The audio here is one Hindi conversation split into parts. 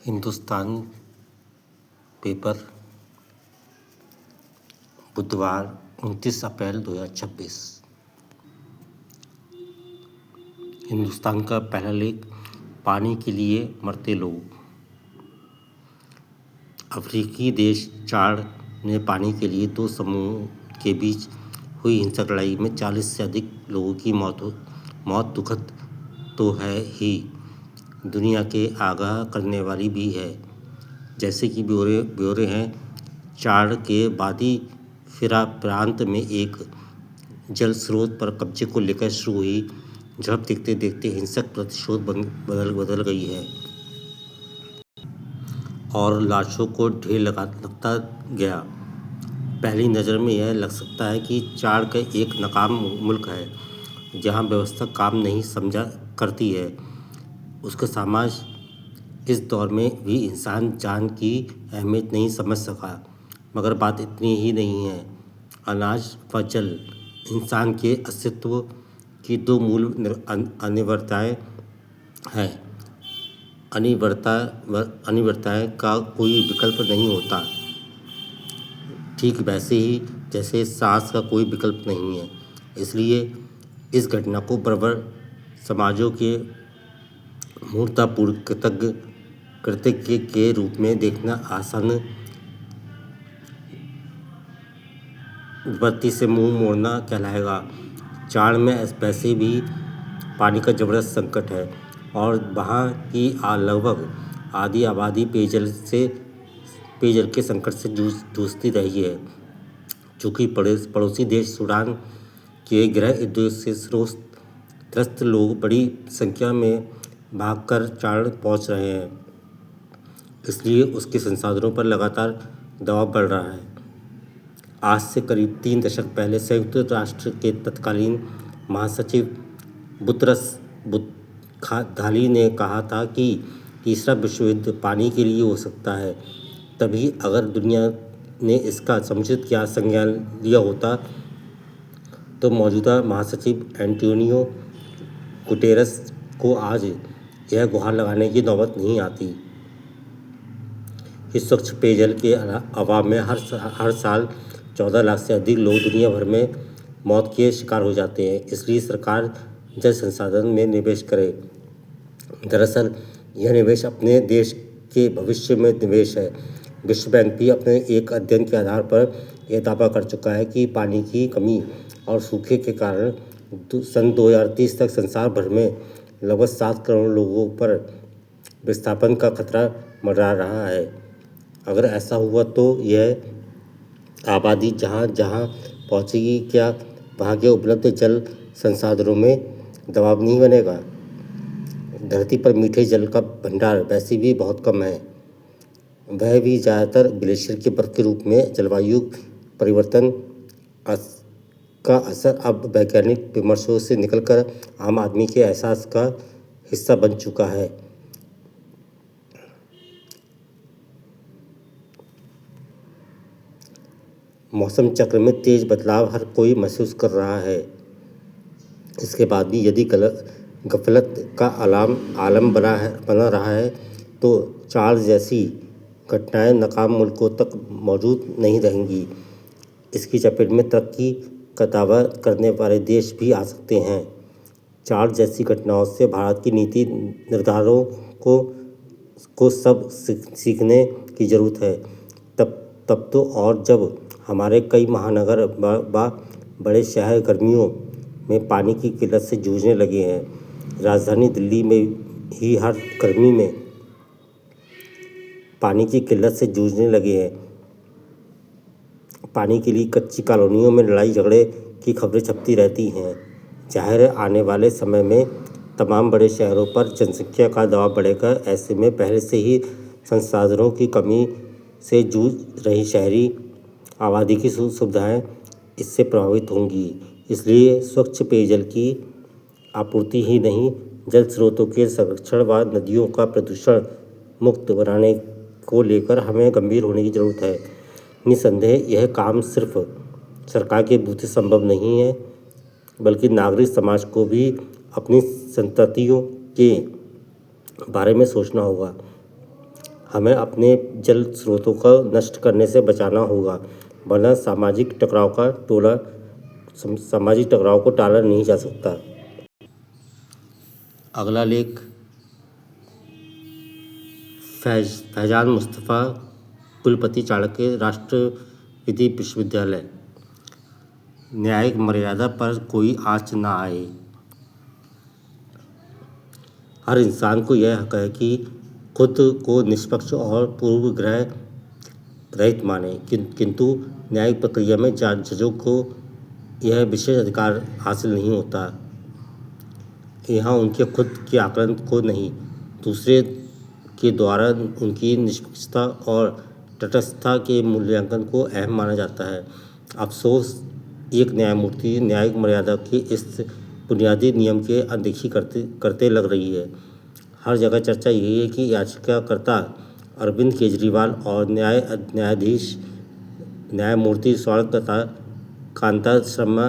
हिंदुस्तान पेपर, बुधवार 29 अप्रैल 2026। हिंदुस्तान का पहला लेख, पानी के लिए मरते लोग। अफ्रीकी देश चाड ने पानी के लिए दो समूहों के बीच हुई हिंसक लड़ाई में 40 से अधिक लोगों की मौत दुखद तो है ही, दुनिया के आगाह करने वाली भी है। जैसे कि ब्यौरे हैं, चाड के वादी फिरा प्रांत में एक जल स्रोत पर कब्जे को लेकर शुरू हुई झड़प देखते देखते हिंसक प्रतिशोध बदल गई है और लाशों को ढेर लगता गया। पहली नज़र में यह लग सकता है कि चाड का एक नाकाम मुल्क है जहां व्यवस्था काम नहीं समझा करती है। उसका समाज इस दौर में भी इंसान जान की अहमियत नहीं समझ सका। मगर बात इतनी ही नहीं है। अनाज व जल इंसान के अस्तित्व की दो मूल अनिवार्यताएं हैं। अनिवार्यताएं का कोई विकल्प नहीं होता, ठीक वैसे ही जैसे सांस का कोई विकल्प नहीं है। इसलिए इस घटना को प्रबल समाजों के मूर्खतापूर्ण कृत्य के रूप में देखना आसान, विपत्ति से मुंह मोड़ना कहलाएगा। चाड में वैसे भी पानी का जबरदस्त संकट है और वहाँ की लगभग आधी आबादी पेयजल के संकट से जूझती रही है। चूँकि पड़ोसी देश सूडान के गृह युद्ध से त्रस्त लोग बड़ी संख्या में भागकर चाड पहुँच रहे हैं, इसलिए उसके संसाधनों पर लगातार दबाव बढ़ रहा है। आज से करीब 3 दशक पहले संयुक्त राष्ट्र के तत्कालीन महासचिव बुतरस बुत्खाली ने कहा था कि तीसरा विश्व युद्ध पानी के लिए हो सकता है। तभी अगर दुनिया ने इसका समुचित संज्ञान लिया होता तो मौजूदा महासचिव एंटोनियो गुटेरस को आज यह गुहार लगाने की नौबत नहीं आती कि स्वच्छ पेयजल के अभाव में हर साल 14 लाख से अधिक लोग दुनिया भर में मौत के शिकार हो जाते हैं। इसलिए सरकार जल संसाधन में निवेश करे। दरअसल यह निवेश अपने देश के भविष्य में निवेश है। विश्व बैंक भी अपने एक अध्ययन के आधार पर यह दावा कर चुका है कि पानी की कमी और सूखे के कारण सन 2030 तक संसार भर में लगभग 7 करोड़ लोगों पर विस्थापन का खतरा मंडरा रहा है। अगर ऐसा हुआ तो यह आबादी जहाँ पहुँचेगी, क्या वहाँ के उपलब्ध जल संसाधनों में दबाव नहीं बनेगा? धरती पर मीठे जल का भंडार वैसे भी बहुत कम है, वह भी ज़्यादातर ग्लेशियर के बर्फ के रूप में। जलवायु परिवर्तन का असर अब वैज्ञानिक विमर्शों से निकलकर आम आदमी के एहसास का हिस्सा बन चुका है। मौसम चक्र में तेज बदलाव हर कोई महसूस कर रहा है। इसके बाद भी यदि गफलत का आलम बना रहा है तो चाड जैसी घटनाएं नाकाम मुल्कों तक मौजूद नहीं रहेंगी। इसकी चपेट में तरक्की का दावा करने वाले देश भी आ सकते हैं। चाड जैसी घटनाओं से भारत की नीति निर्धारकों को सब सीखने की जरूरत है। तब तो और जब हमारे कई महानगर व बड़े शहर गर्मियों में पानी की किल्लत से जूझने लगे हैं। राजधानी दिल्ली में ही हर गर्मी में पानी की किल्लत से जूझने लगे हैं। पानी के लिए कच्ची कॉलोनियों में लड़ाई झगड़े की खबरें छपती रहती हैं। जाहिर है आने वाले समय में तमाम बड़े शहरों पर जनसंख्या का दबाव बढ़ेगा। ऐसे में पहले से ही संसाधनों की कमी से जूझ रही शहरी आबादी की सुविधाएं इससे प्रभावित होंगी। इसलिए स्वच्छ पेयजल की आपूर्ति ही नहीं, जल स्रोतों के संरक्षण व नदियों का प्रदूषण मुक्त बनाने को लेकर हमें गंभीर होने की जरूरत है। निसंदेह यह काम सिर्फ सरकार के बूते संभव नहीं है, बल्कि नागरिक समाज को भी अपनी संततियों के बारे में सोचना होगा। हमें अपने जल स्रोतों को नष्ट करने से बचाना होगा, वरना सामाजिक टकराव को टाला नहीं जा सकता। अगला लेख फैजान मुस्तफ़ा, कुलपति चाणक्य राष्ट्रविधि विश्वविद्यालय। न्यायिक मर्यादा पर कोई आँच न आए। हर इंसान को यह हक है कि खुद को निष्पक्ष और पूर्वाग्रह रहित माने, किंतु न्यायिक प्रक्रिया में जजों को यह विशेष अधिकार हासिल नहीं होता। यहाँ उनके खुद के आकलन को नहीं, दूसरे के द्वारा उनकी निष्पक्षता और तटस्थता के मूल्यांकन को अहम माना जाता है। अफसोस, एक न्यायमूर्ति न्यायिक मर्यादा के इस बुनियादी नियम की अनदेखी करते लग रही है। हर जगह चर्चा यही है कि याचिकाकर्ता अरविंद केजरीवाल और न्यायमूर्ति स्वर्ण कांता शर्मा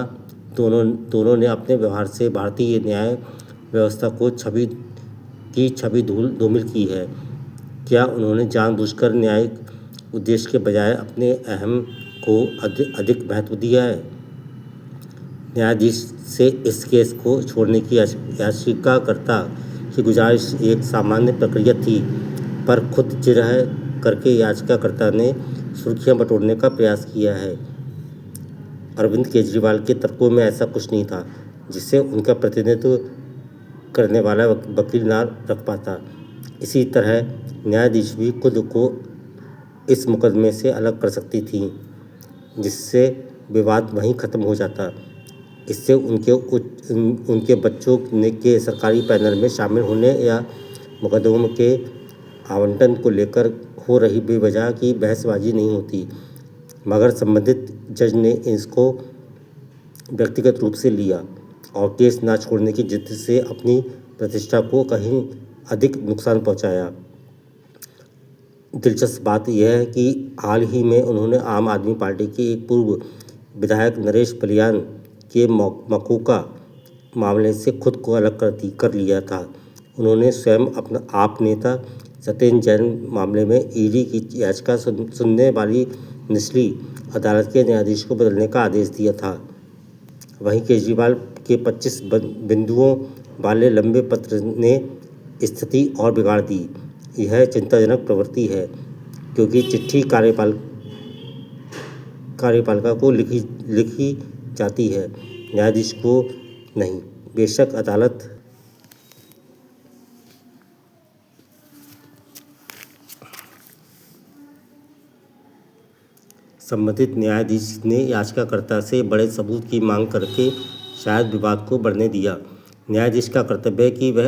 दोनों ने अपने व्यवहार से भारतीय न्याय व्यवस्था को छवि धूमिल की है। क्या उन्होंने जानबूझकर न्यायिक उद्देश्य के बजाय अपने अहम को अधिक महत्व दिया है? न्यायाधीश से इस केस को छोड़ने की याचिकाकर्ता की गुजारिश एक सामान्य प्रक्रिया थी, पर खुद जिरह करके याचिकाकर्ता ने सुर्खियां बटोरने का प्रयास किया है। अरविंद केजरीवाल के तर्कों में ऐसा कुछ नहीं था जिससे उनका प्रतिनिधित्व करने वाला वकील ना रख पाता। इसी तरह न्यायाधीश भी खुद को इस मुकदमे से अलग कर सकती थी, जिससे विवाद वहीं खत्म हो जाता। इससे उनके बच्चों के सरकारी पैनल में शामिल होने या मुकदमों के आवंटन को लेकर हो रही बेवजह की बहसबाजी नहीं होती। मगर संबंधित जज ने इसको व्यक्तिगत रूप से लिया और केस ना छोड़ने की जिद से अपनी प्रतिष्ठा को कहीं अधिक नुकसान पहुंचाया। दिलचस्प बात यह है कि हाल ही में उन्होंने आम आदमी पार्टी के एक पूर्व विधायक नरेश बलियान के मकोका मामले से खुद को अलग कर लिया था। उन्होंने स्वयं अपना आप नेता सत्येंद्र जैन मामले में ईडी की याचिका सुनने वाली निचली अदालत के न्यायाधीश को बदलने का आदेश दिया था। वहीं केजरीवाल के 25 बिंदुओं वाले लंबे पत्र ने स्थिति और बिगाड़ दी। यह चिंताजनक प्रवृत्ति है, क्योंकि चिट्ठी कार्यपालिका को लिखी जाती है, न्यायाधीश को नहीं। बेशक अदालत संबंधित न्यायाधीश ने याचिकाकर्ता से बड़े सबूत की मांग करके शायद विवाद को बढ़ने दिया। न्यायाधीश का कर्तव्य है कि वह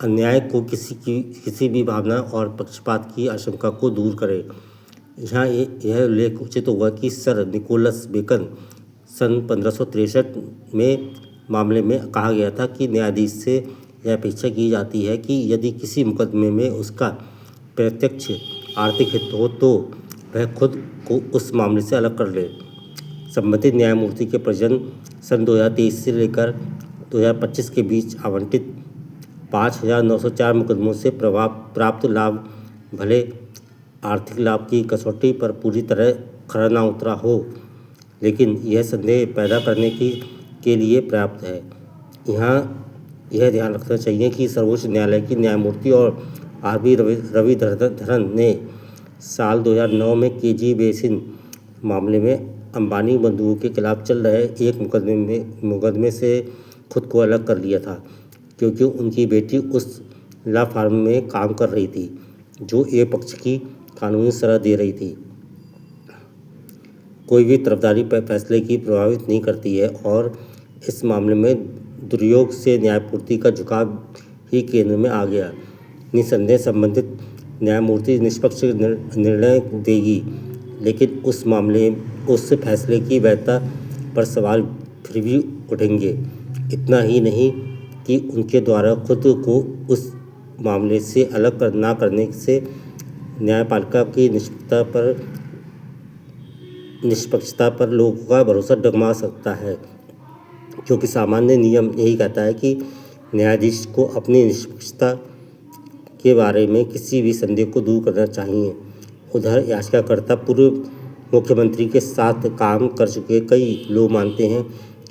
अन्याय को किसी भी भावना और पक्षपात की आशंका को दूर करे। यहाँ यह उल्लेख उचित होगा कि सर निकोलस बेकन सन 1563 में मामले में कहा गया था कि न्यायाधीश से यह अपेक्षा की जाती है कि यदि किसी मुकदमे में उसका प्रत्यक्ष आर्थिक हित हो तो वह खुद को उस मामले से अलग कर ले। संबंधित न्यायमूर्ति के परिजन सन 2023 से लेकर 2025 के बीच आवंटित 5,904 मुकदमों से प्राप्त लाभ भले आर्थिक लाभ की कसौटी पर पूरी तरह खरा ना उतरा हो, लेकिन यह संदेह पैदा करने के लिए पर्याप्त है। यहाँ यह ध्यान रखना चाहिए कि सर्वोच्च न्यायालय की न्यायमूर्ति और आर.वी. रविधरन ने साल 2009 में केजी बेसिन मामले में अंबानी बंधुओं के खिलाफ चल रहे एक मुकदमे से खुद को अलग कर लिया था, क्योंकि उनकी बेटी उस लॉ फर्म में काम कर रही थी जो एक पक्ष की कानूनी सलाह दे रही थी। कोई भी तरफदारी फैसले की प्रभावित नहीं करती है और इस मामले में दुर्योग से न्यायपूर्ति का झुकाव ही केंद्र में आ गया। निसंदेह संबंधित न्यायमूर्ति निष्पक्ष निर्णय देगी, लेकिन उस फैसले की वैधता पर सवाल फिर भी उठेंगे। इतना ही नहीं कि उनके द्वारा खुद को उस मामले से अलग ना करने से न्यायपालिका की निष्पक्षता पर लोगों का भरोसा डगमगा सकता है, क्योंकि सामान्य नियम यही कहता है कि न्यायाधीश को अपनी निष्पक्षता के बारे में किसी भी संदेह को दूर करना चाहिए। उधर याचिकाकर्ता पूर्व मुख्यमंत्री के साथ काम कर चुके कई लोग मानते हैं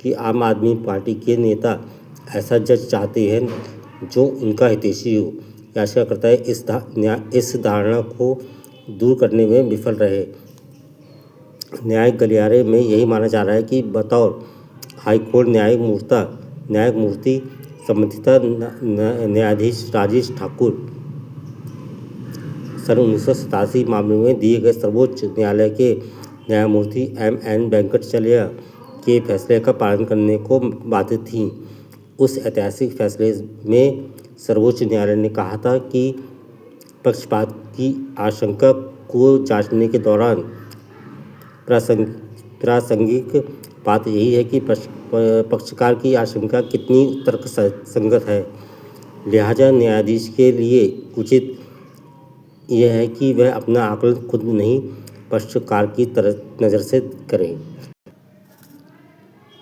कि आम आदमी पार्टी के नेता ऐसा जज चाहते हैं जो उनका हितैषी हो। याचिकाकर्ता इस धारणा को दूर करने में विफल रहे। न्यायिक गलियारे में यही माना जा रहा है कि बतौर हाईकोर्ट न्यायमूर्ति संबंधिता न्यायाधीश राजेश ठाकुर सन 1987 मामले में दिए गए सर्वोच्च न्यायालय के न्यायमूर्ति M.N. वेंकटचलैया के फैसले का पालन करने को बाध्य थीं। उस ऐतिहासिक फैसले में सर्वोच्च न्यायालय ने कहा था कि पक्षपात की आशंका को जांचने के दौरान प्रासंगिक बात यही है कि पक्षकार की आशंका कितनी तर्कसंगत है। लिहाजा न्यायाधीश के लिए उचित यह है कि वह अपना आकलन खुद नहीं पक्षकार की नज़र से करें।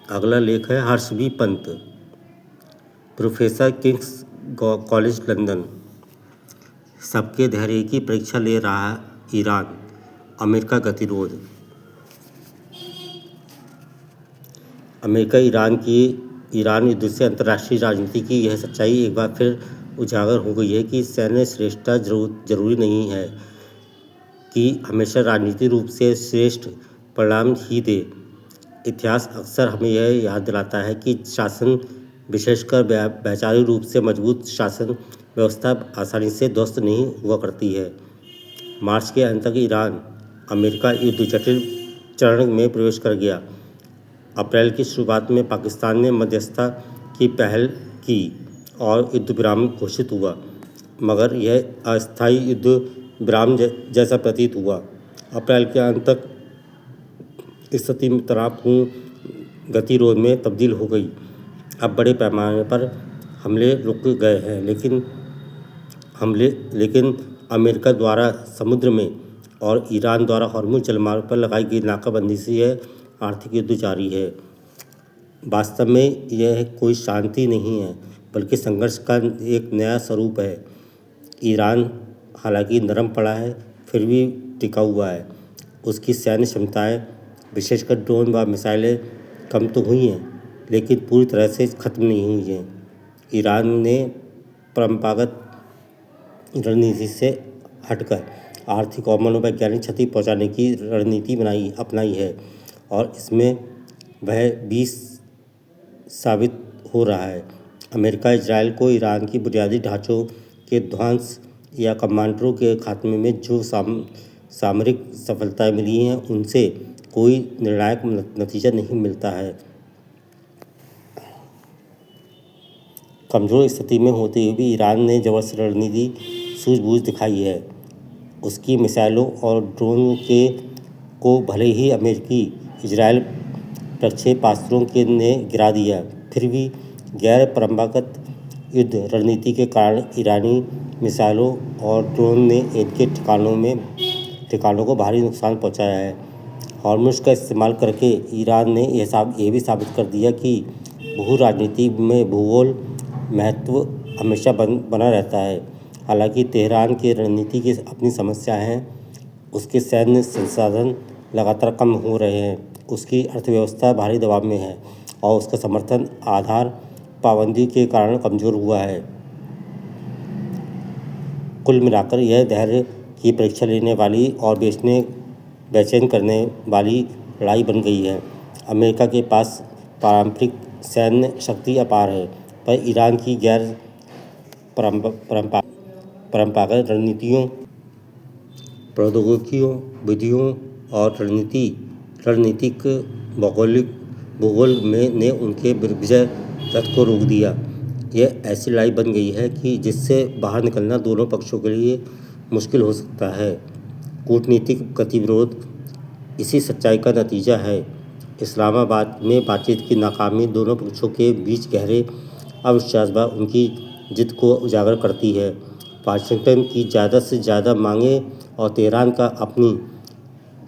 अगला लेख है Harsh B Pant, professor, King's college London. सबके धैर्य की परीक्षा ले रहा ईरान, अमेरिका गतिरोध। अमेरिका ईरान युद्ध से अंतर्राष्ट्रीय राजनीति की यह सच्चाई एक बार फिर उजागर हो गई है कि सैन्य श्रेष्ठता जरूरी नहीं है कि हमेशा राजनीतिक रूप से श्रेष्ठ परिणाम ही दे। इतिहास अक्सर हमें यह याद दिलाता है कि शासन, विशेषकर वैचारिक रूप से मजबूत शासन व्यवस्था, आसानी से ध्वस्त नहीं हुआ करती है। मार्च के अंत तक ईरान अमेरिका युद्ध जटिल चरण में प्रवेश कर गया। अप्रैल की शुरुआत में पाकिस्तान ने मध्यस्थता की पहल की और युद्ध विराम घोषित हुआ, मगर यह अस्थायी युद्ध विराम जैसा प्रतीत हुआ। अप्रैल के अंत तक स्थिति तनावपूर्ण गतिरोध में तब्दील हो गई। अब बड़े पैमाने पर हमले रुक गए हैं, लेकिन अमेरिका द्वारा समुद्र में और ईरान द्वारा हॉर्मुज़ जलमार्ग पर लगाई गई नाकाबंदी से यह आर्थिक युद्ध जारी है। वास्तव में यह कोई शांति नहीं है, बल्कि संघर्ष का एक नया स्वरूप है। ईरान हालांकि नरम पड़ा है, फिर भी टिका हुआ है। उसकी सैन्य क्षमताएं, विशेषकर ड्रोन व मिसाइलें, कम तो हुई हैं, लेकिन पूरी तरह से खत्म नहीं हुई हैं। ईरान ने परंपरागत रणनीति से हटकर आर्थिक और मनोवैज्ञानिक क्षति पहुंचाने की रणनीति अपनाई है, और इसमें वह 20 साबित हो रहा है। अमेरिका इजराइल को ईरान की बुनियादी ढांचों के ध्वंस या कमांडरों के खात्मे में जो सामरिक सफलताएं मिली हैं, उनसे कोई निर्णायक नतीजा नहीं मिलता है। कमज़ोर स्थिति में होते हुए भी ईरान ने जबरदस्त रणनीति सूझबूझ दिखाई है। उसकी मिसाइलों और ड्रोन को भले ही अमेरिकी इजराइल प्रक्षेपास्त्रों ने गिरा दिया, फिर भी गैर परंपरागत युद्ध रणनीति के कारण ईरानी मिसाइलों और ड्रोन ने इनके ठिकानों को भारी नुकसान पहुंचाया है। हॉर्मुज़ का इस्तेमाल करके ईरान ने यह भी साबित कर दिया कि भू राजनीति में भूगोल महत्व हमेशा बना रहता है। हालांकि तेहरान की रणनीति की अपनी समस्या है। उसके सैन्य संसाधन लगातार कम हो रहे हैं, उसकी अर्थव्यवस्था भारी दबाव में है और उसका समर्थन आधार पाबंदी के कारण कमज़ोर हुआ है। कुल मिलाकर यह धैर्य की परीक्षा लेने वाली और बेचैन करने वाली लड़ाई बन गई है। अमेरिका के पास पारंपरिक सैन्य शक्ति अपार है, पर ईरान की गैर परंपरागत रणनीतियों, प्रौद्योगिकियों, विधियों और रणनीतिक भूगोल ने उनके विजय रथ को रोक दिया। यह ऐसी लड़ाई बन गई है कि जिससे बाहर निकलना दोनों पक्षों के लिए मुश्किल हो सकता है। कूटनीतिक गतिविरोध इसी सच्चाई का नतीजा है। इस्लामाबाद में बातचीत की नाकामी दोनों पक्षों के बीच गहरे अविश्वास व उनकी जिद को उजागर करती है। वाशिंगटन की ज़्यादा से ज़्यादा मांगें और तेहरान का अपनी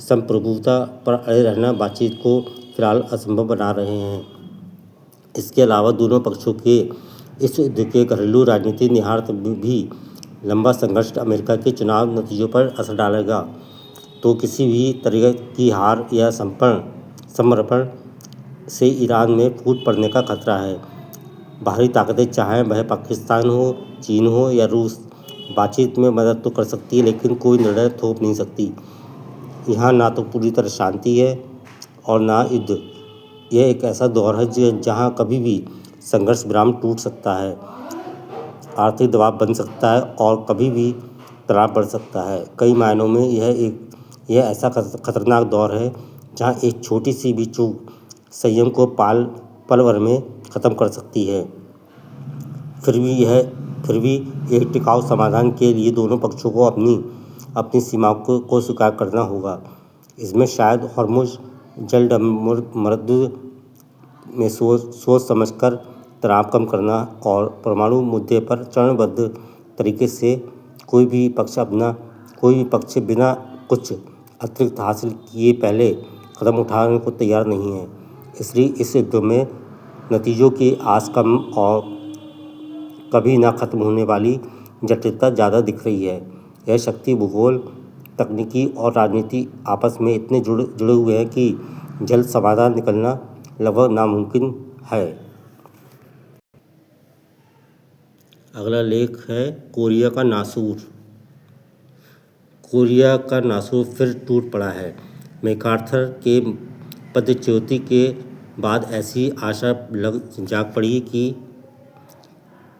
संप्रभुता पर अड़े रहना बातचीत को फिलहाल असंभव बना रहे हैं। इसके अलावा दोनों पक्षों के इस युद्ध के घरेलू राजनीतिक निहितार्थ भी लंबा संघर्ष अमेरिका के चुनाव नतीजों पर असर डालेगा तो किसी भी तरह की हार या समर्पण से ईरान में फूट पड़ने का खतरा है। बाहरी ताकतें, चाहे वह पाकिस्तान हो, चीन हो या रूस, बातचीत में मदद तो कर सकती है लेकिन कोई निर्णय थोप नहीं सकती। यहाँ ना तो पूरी तरह शांति है और ना युद्ध। यह एक ऐसा दौर है जहाँ कभी भी संघर्ष विराम टूट सकता है, आर्थिक दबाव बन सकता है और कभी भी तनाव बढ़ सकता है। कई मायनों में यह ऐसा खतरनाक दौर है जहाँ एक छोटी सी भी चूक संयम को पल भर में ख़त्म कर सकती है। फिर भी एक टिकाऊ समाधान के लिए दोनों पक्षों को अपनी सीमाओं को स्वीकार करना होगा। इसमें शायद हॉर्मुज़ जलमर्द में सोच समझकर तनाव कम करना और परमाणु मुद्दे पर चरणबद्ध तरीके से कोई भी पक्ष बिना कुछ अतिरिक्त हासिल किए पहले कदम उठाने को तैयार नहीं है। इसलिए इस युद्ध में नतीजों की आस कम और कभी ना खत्म होने वाली जटिलता ज़्यादा दिख रही है। यह शक्ति, भूगोल, तकनीकी और राजनीति आपस में इतने जुड़े हुए हैं कि जल्द समाधान निकलना लगभग नामुमकिन है। अगला लेख है कोरिया का नासूर। कोरिया का नासूर फिर टूट पड़ा है। मैकार्थर के पदच्युति के बाद ऐसी आशा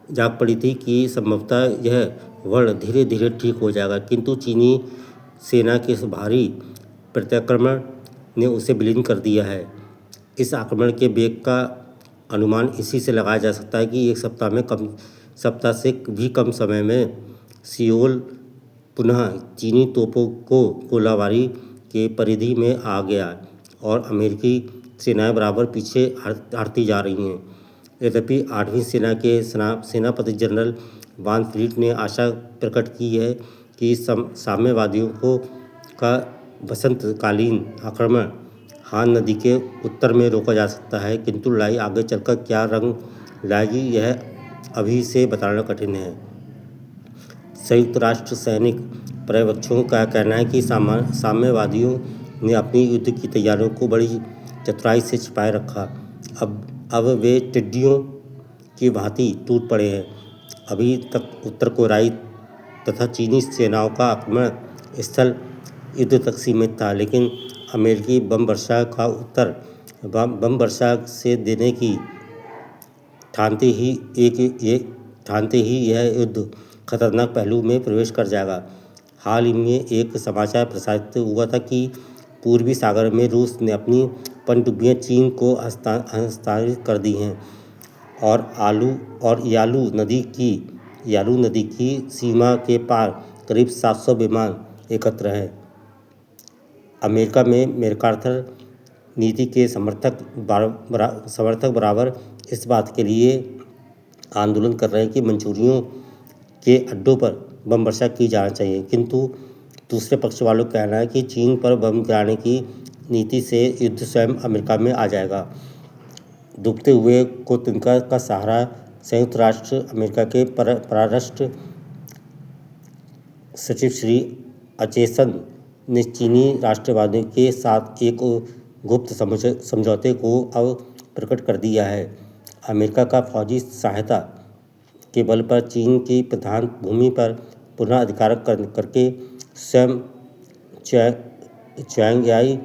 जाग पड़ी थी कि संभवतः यह वर्ण धीरे धीरे ठीक हो जाएगा, किंतु चीनी सेना के भारी प्रत्याक्रमण ने उसे विलीन कर दिया है। इस आक्रमण के वेग का अनुमान इसी से लगाया जा सकता है कि एक सप्ताह से भी कम समय में सियोल पुनः चीनी तोपों को गोलाबारी के परिधि में आ गया और अमेरिकी सेनाएं बराबर पीछे हटती जा रही हैं। यद्यपि 8वीं सेना के सेनापति जनरल वान फ्लीट ने आशा प्रकट की है कि साम्यवादियों का वसंतकालीन आक्रमण हान नदी के उत्तर में रोका जा सकता है, किंतु लड़ाई आगे चलकर क्या रंग लाएगी यह अभी से बताना कठिन है। संयुक्त राष्ट्र सैनिक पर्यवेक्षकों का कहना है कि साम्यवादियों ने अपनी युद्ध की तैयारियों को बड़ी चतुराई से छिपाए रखा। अब वे टिड्डियों की भांति टूट पड़े हैं। अभी तक उत्तर कोरियाई तथा चीनी सेनाओं का आक्रमण स्थल युद्ध तक सीमित था, लेकिन अमेरिकी बम वर्षा का उत्तर बम वर्षा से देने की ठानते ही यह युद्ध खतरनाक पहलू में प्रवेश कर जाएगा। हाल ही में एक समाचार प्रसारित हुआ था कि पूर्वी सागर में रूस ने अपनी पनडुब्बियां चीन को हस्तांतरित कर दी हैं और यालू नदी की सीमा के पार करीब 700 विमान एकत्र हैं। अमेरिका में मैकार्थर नीति के समर्थक बराबर इस बात के लिए आंदोलन कर रहे हैं कि मंचूरियों के अड्डों पर बम वर्षा की जाना चाहिए, किंतु दूसरे पक्ष वालों का कहना है कि चीन पर बम गिराने की नीति से युद्ध स्वयं अमेरिका में आ जाएगा। डूबते हुए को तिनका का सहारा। संयुक्त राष्ट्र अमेरिका के परराष्ट्र सचिव श्री अचेसन ने चीनी राष्ट्रवादियों के साथ एक गुप्त समझौते को अब प्रकट कर दिया है। अमेरिका का फौजी सहायता के बल पर चीन की प्रधान भूमि पर पुनः अधिकार करके स्वयं च्यांगयाई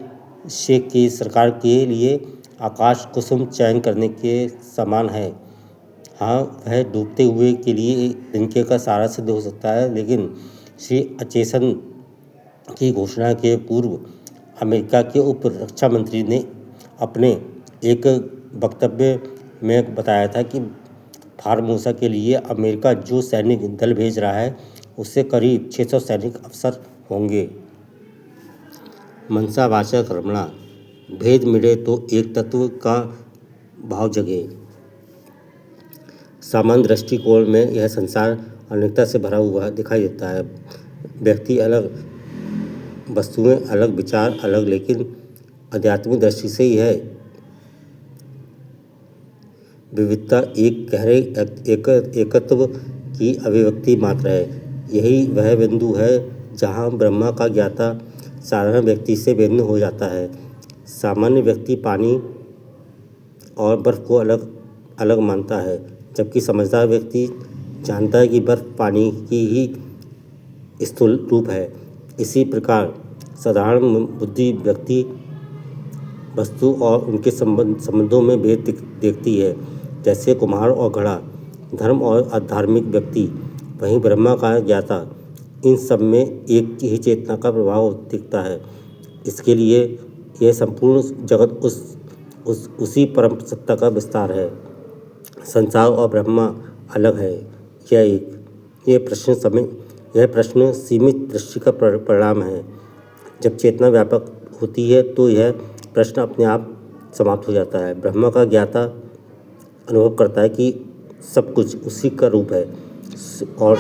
शेख की सरकार के लिए आकाश कुसुम चयन करने के समान है। हाँ, वह डूबते हुए के लिए तिनके का सहारा सिद्ध हो सकता है, लेकिन श्री अचेसन की घोषणा के पूर्व अमेरिका के उप रक्षा मंत्री ने अपने एक वक्तव्य में बताया था कि फार्मोसा के लिए अमेरिका जो सैनिक दल भेज रहा है उससे करीब 600 सैनिक अफसर होंगे। मनसावाचक रमणा, भेद मिटे तो एक तत्व का भाव जगे। सामान्य दृष्टिकोण में यह संसार अनेकता से भरा हुआ दिखाई देता है। व्यक्ति अलग, वस्तुएं अलग, विचार अलग, लेकिन आध्यात्मिक दृष्टि से यह विविधता एक गहरे एकत्व की अभिव्यक्ति मात्र है। यही वह बिंदु है जहाँ ब्रह्मा का ज्ञाता साधारण व्यक्ति से भिन्न हो जाता है। सामान्य व्यक्ति पानी और बर्फ़ को अलग अलग मानता है, जबकि समझदार व्यक्ति जानता है कि बर्फ़ पानी की ही स्थूल रूप है। इसी प्रकार साधारण बुद्धि व्यक्ति वस्तु और उनके संबंधों में भेद देखती है, जैसे कुम्हार और घड़ा, धर्म और अधार्मिक व्यक्ति। वहीं ब्रह्मा का ज्ञाता इन सब में एक ही चेतना का प्रभाव दिखता है। इसके लिए यह संपूर्ण जगत उसी परम सत्ता का विस्तार है। संसार और ब्रह्मा अलग है, यह प्रश्न सीमित दृष्टि का परिणाम है। जब चेतना व्यापक होती है तो यह प्रश्न अपने आप समाप्त हो जाता है। ब्रह्मा का ज्ञाता अनुभव करता है कि सब कुछ उसी का रूप है और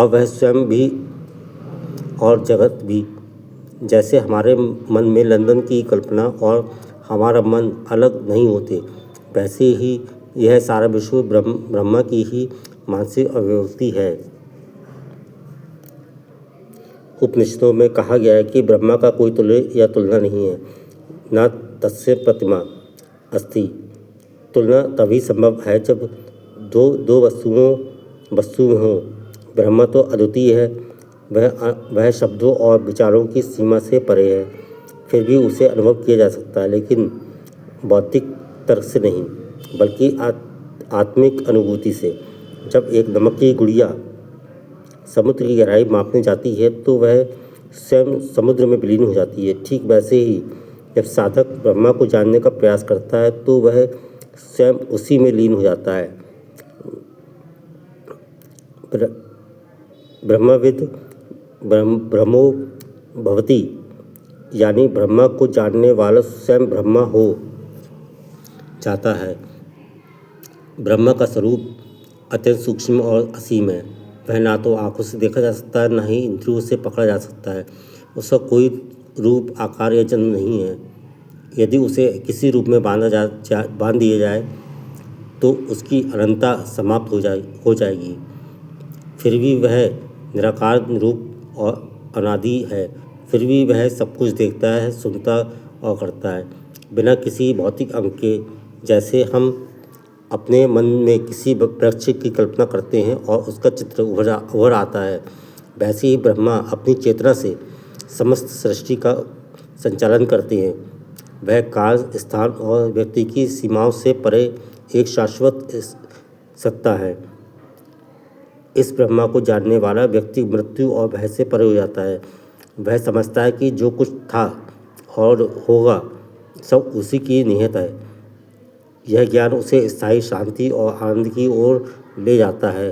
वह स्वयं भी और जगत भी। जैसे हमारे मन में लंदन की कल्पना और हमारा मन अलग नहीं होते, वैसे ही यह सारा विश्व ब्रह्मा की ही मानसिक अभिव्यक्ति है। उपनिषदों में कहा गया है कि ब्रह्मा का कोई तुल्य या तुलना नहीं है, न तस्य प्रतिमा अस्ति। तुलना तभी संभव है जब दो वस्तु हों। ब्रह्मा तो अद्वितीय है, वह शब्दों और विचारों की सीमा से परे है, फिर भी उसे अनुभव किया जा सकता है, लेकिन बौद्धिक तर्क से नहीं, बल्कि आत्मिक अनुभूति से। जब एक नमक की गुड़िया समुद्र की गहराई मापने जाती है तो वह स्वयं समुद्र में विलीन हो जाती है। ठीक वैसे ही जब साधक ब्रह्मा को जानने का प्रयास करता है तो वह स्वयं उसी में लीन हो जाता है। ब्रह्मविद ब्रह्मो भवति, यानी ब्रह्मा को जानने वाला स्वयं ब्रह्मा हो जाता है। ब्रह्मा का स्वरूप अत्यंत सूक्ष्म और असीम है। वह ना तो आंखों से देखा जा सकता है, ना ही इंद्रियों से पकड़ा जा सकता है। उसका कोई रूप, आकार या जन्म नहीं है। यदि उसे किसी रूप में बांध दिया जाए तो उसकी अनंतता समाप्त हो जाएगी। फिर भी वह निराकार रूप और अनादि है। फिर भी वह सब कुछ देखता है, सुनता और करता है, बिना किसी भौतिक अंग के। जैसे हम अपने मन में किसी वृक्ष की कल्पना करते हैं और उसका चित्र उभर आता है, वैसे ही ब्रह्मा अपनी चेतना से समस्त सृष्टि का संचालन करते हैं। वह काल, स्थान और व्यक्ति की सीमाओं से परे एक शाश्वत सत्ता है। इस ब्रह्मा को जानने वाला व्यक्ति मृत्यु और भय से परे हो जाता है। वह समझता है कि जो कुछ था और होगा सब उसी की नियत है। यह ज्ञान उसे स्थायी शांति और आनंद की ओर ले जाता है।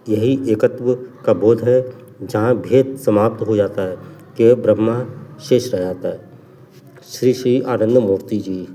यही एकत्व का बोध है, जहाँ भेद समाप्त हो जाता है, केवल ब्रह्मा शेष रह जाता है। श्री श्री आनंद मूर्ति जी।